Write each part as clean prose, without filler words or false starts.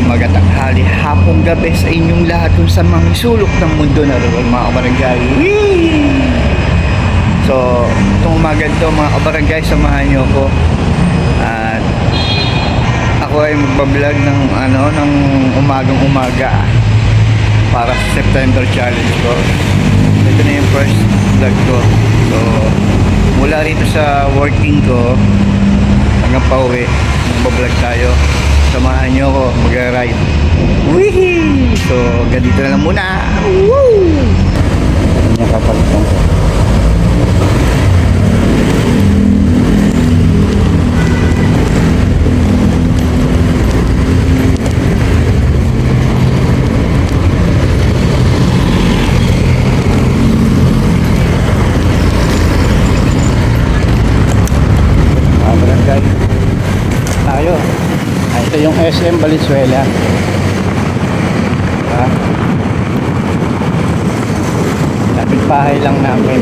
umaga, tanghali, hapong gabi sa inyong lahat kung sa mga sulok ng mundo na roon, mga kabarangay. Whee! So, itong umaga ito, mga kabarangay, samahan nyo ko. At ako ay magbablog ng umagang umaga para sa September challenge ko. Ito na yung first vlog ko. So, mula rito sa working ko hanggang pauwi, magbablog tayo. Samahan nyo ako mag-ride. Wihee! So, ganito na lang muna. Woo! Ito niya kapalitan ko. Tayo. Ito yung SM Valenzuela. Lapit bahay lang namin.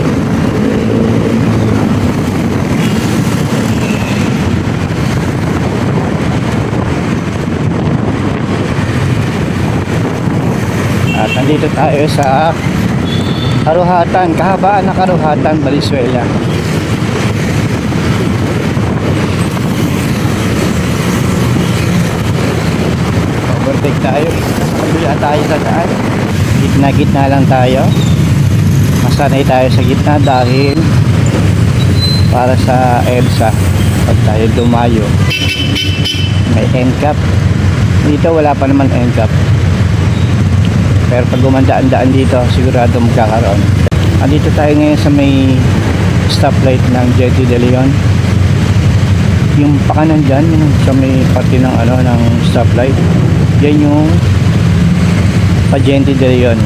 At nandito tayo sa Karuhatan, kahabaan na Karuhatan, Valenzuela. Overtake tayo. Kabila tayo sa daan. Gitna-gitna lang tayo. Masanay tayo sa gitna dahil para sa EDSA pag tayo dumayo may NCAP. Dito wala pa naman NCAP. Pero pag gumandaan-daan dito sigurado magkakaroon. Andito tayo ngayon sa may stoplight ng Jetty de Leon. Yung pakanan dyan, yung sa may parte ng ng stoplight, yan yung Pagente de Leon,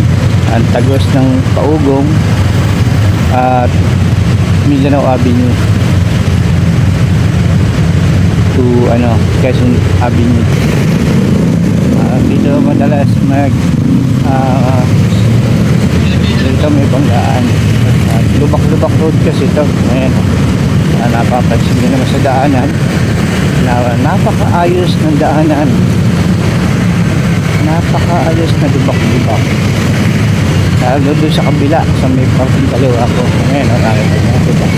ang tagos ng Paugong at Mindanao Avenue to Quezon Avenue. Dito madalas dito may banggaan. Lubak-lubak road kasi ito. Ayan, napapansin nyo naman sa daanan na napakaayos ng daanan, napakaayos na lubak-lubak. Lalo doon sa kabila sa may parking kaliwa ko. Ayan, nakakita nyo, diba?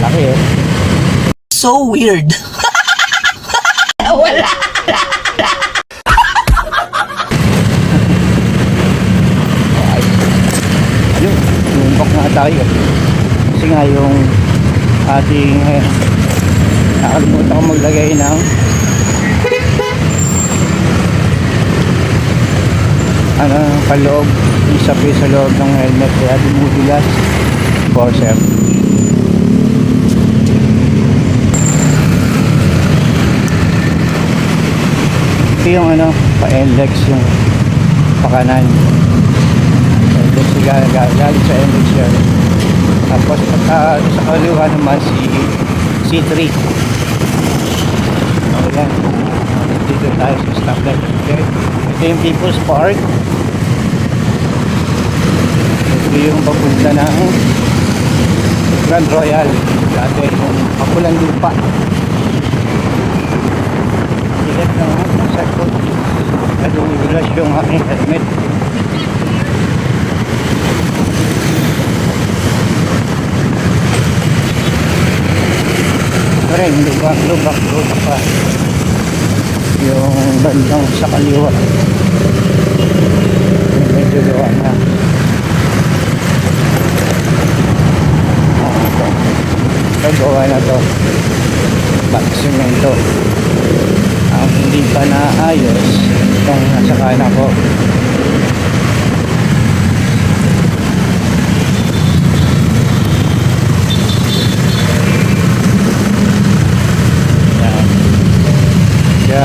Laki so weird. Wala. Ayun, tumbok na tayo. Kasi nga yung ating nakalimutan ko maglagay ng paloob, isa pa sa loob ng helmet, kaya dumudulas buzzer. Ito yung pa-NLEX yung pakanan. NLEX galing sa NLEX yun. Tapos sa kaliwa naman si C3. Ayan, dito tayo sa stoplight. Okay. Ito yung People's Park. Ito yung papunta ng Grand Royal. Dati yung Pakulan Lupa. Sigat na sa ko. At umibulas yung aking helmet. Pero hindi ba lubak pa yung bandang sa kaliwa. Medyo gawa na. Ito gawa na to. Semento. Ang hindi pa naayos itong nasa kanan ko.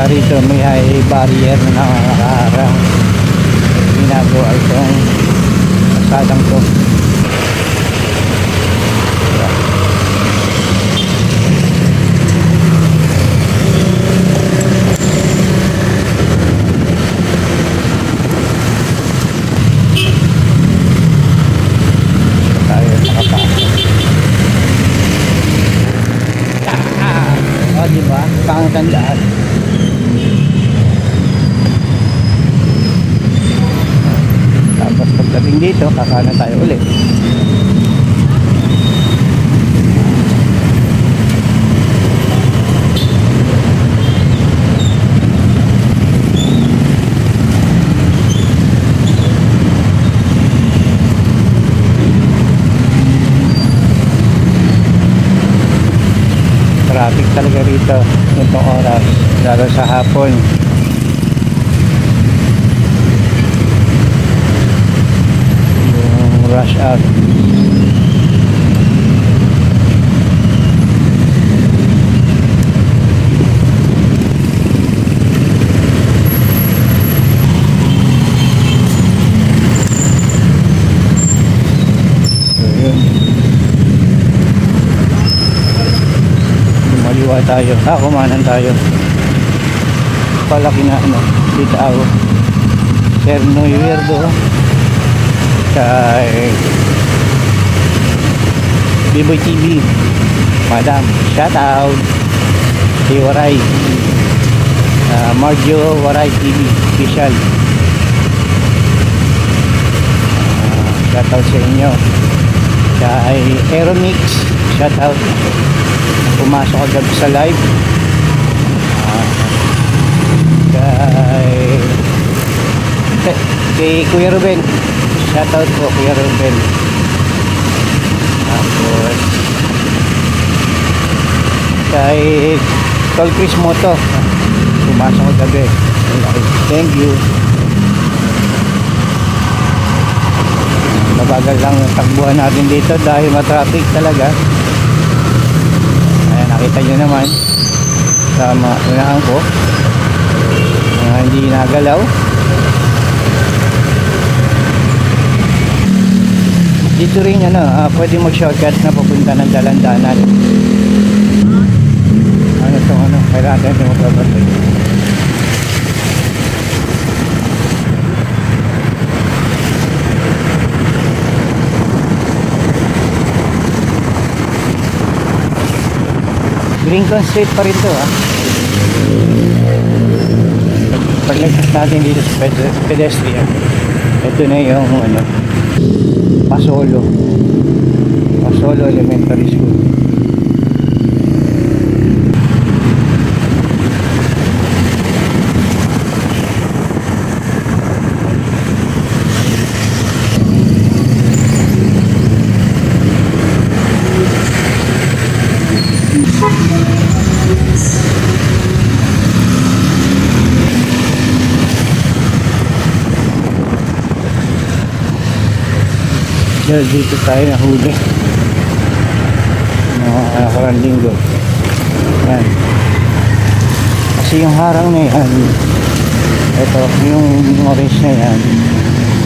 rito may high barrier na nakaharang. Ginagawa itong kasadang to. Tayo nakapasok. O diba? Pangtandaan. Tapos pagdating dito, kakanan tayo ulit. Traffic talaga rito itong oras, lalo sa hapon. Yung rush hour. So, yun. Maliwa tayo, kumanan tayo. Palaki na ano, dito ako. Serno Yuerdo kay Biboy TV. Madam, shout out kay Waray, Marjo Waray TV official. Shout out sa inyo. Kay Aeromix, shout out. Pumasok agad sa live. Kay Kuya Ruben, shout out po Kuya Ruben. Tapos kay Tol Chris Moto, pumasok agad. Thank you. Mabagal lang yung takbuhan natin dito dahil matraffic talaga. Ayan, nakita nyo naman sa mga unahan ko, hindi nagalaw. Dito rin pwede mag-shortcut na papunta ng Dalandanan. Ano to, kailangan natin magbabatay. Lincoln Street pa rin to Paglagpas natin dito sa pedestrian, ito na yung Pasolo Elementary School. Dito tayo nahuli mga nakarang linggo. Yan, kasi yung harang na yan, ito yung orange na yan,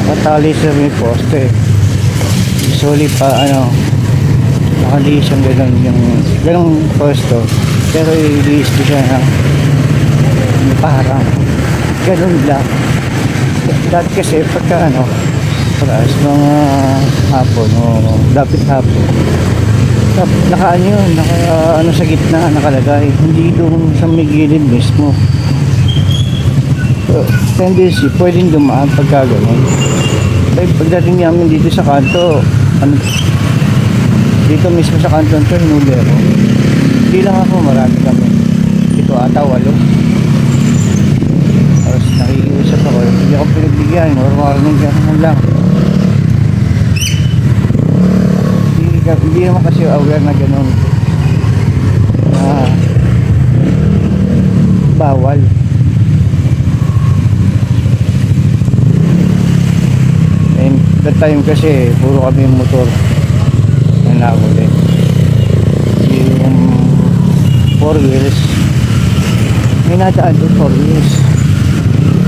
patali sa may poste. Usually pa nakaliis yung ganong posto, pero i-release ko siya ng parang ganon lang. Dati kasi pagka oras mga hapon o dapat hapon, naka sa gitna nakalagay, hindi doon sa may gilid mismo. Tendency pwedeng dumaan pagka gano'n. Pagdating namin dito sa kanto, dito mismo sa kanto ito, hinuli ako. Hindi lang ako, marami kami. Ito ata 8. Tapos nakikiusap ako, hindi ako pinagbigyan or warning gano'n lang. Hindi naman kasi aware na gano'n bawal. And that time kasi puro kami motor na nahuli. Yung 4 wheels may nadaan doon 4 wheels.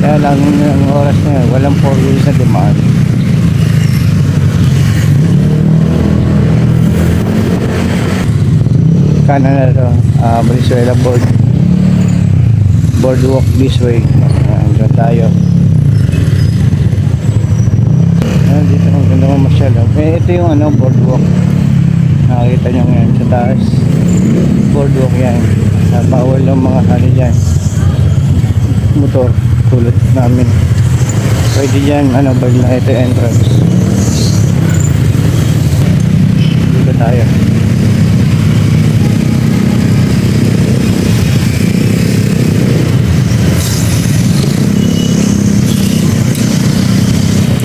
Kaya lang yung oras na yun, walang 4 wheels na dumaan. Kanan na ito, Valenzuela boardwalk this way. Hanggang tayo. Dito ang ganda ng masyal. Ito yung boardwalk. Nakakita nyo ngayon sa taas. Boardwalk yan. Bawal ang mga dyan. Motor. Tulad namin. Pwede dyan, bali na ito yung entrance. Dito tayo.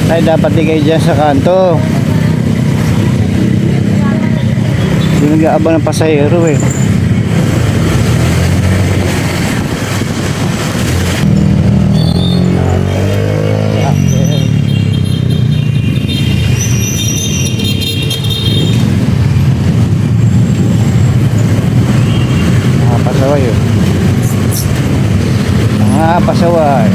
Ay, dapat digay dyan sa kanto. Hindi nag-aabang ng pasahero eh. Nakapasaway yun. Nakapasaway.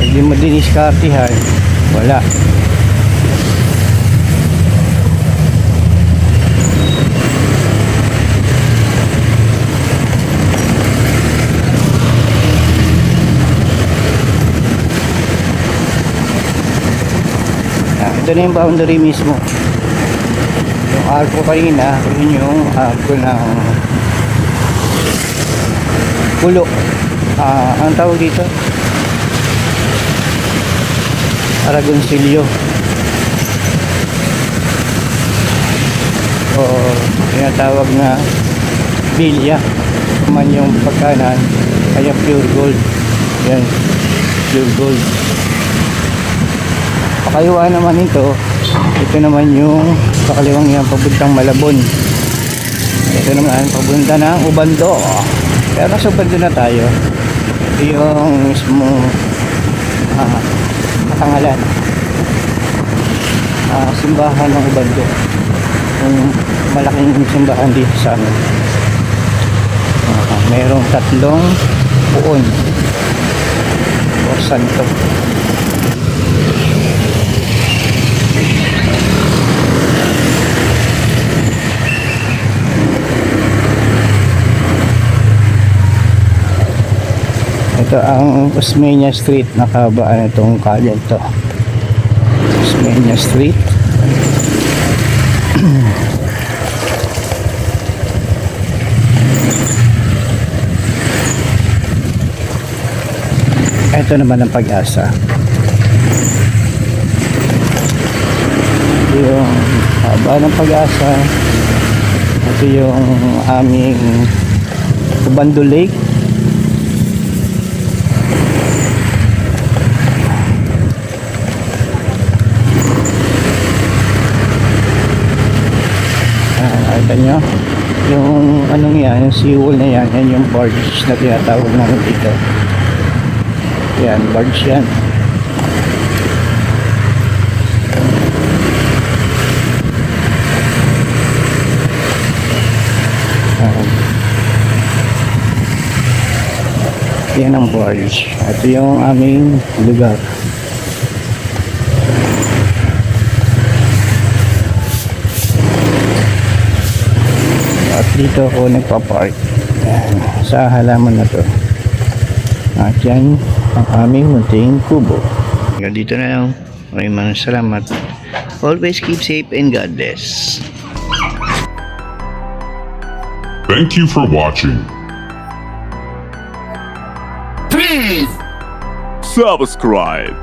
Hindi mo din iskartihan, wala. Ito na yung boundary mismo. Yung arco kanina, yun yung arco ng pulo. Ang tawag dito, Aragoncillo o tinatawag na bilya man yung pagkanan, kaya pure gold. Yan, pure gold. Pakaliwa naman ito naman yung pakaliwang yan pabuntang Malabon. Ito naman papunta ng Ubando, pero nasa Ubando na tayo. Ito yung mismo katangalan, simbahan ng Ubando, yung malaking simbahan dito sa amin. Mayroong 3 puon o santo. Ito ang Osmeña Street. Nakabaan itong kalye ito, Osmeña Street. Ito naman ang Pag-asa. Ito yung haba ng Pag-asa. Ito yung aming Ubando Lake. Nakita nyo yung yan, yung seawall na yan, yan yung barge na tinatawag namin dito. Yan, barge yan. Yan ang barge. Ito yung aming lugar. At dito ako nagpa-park. Yan, sa halaman na to. At yan ang aming munting kubo. Hanggang dito na lang. Maraming salamat. Always keep safe and God bless. Thank you for watching. Please subscribe.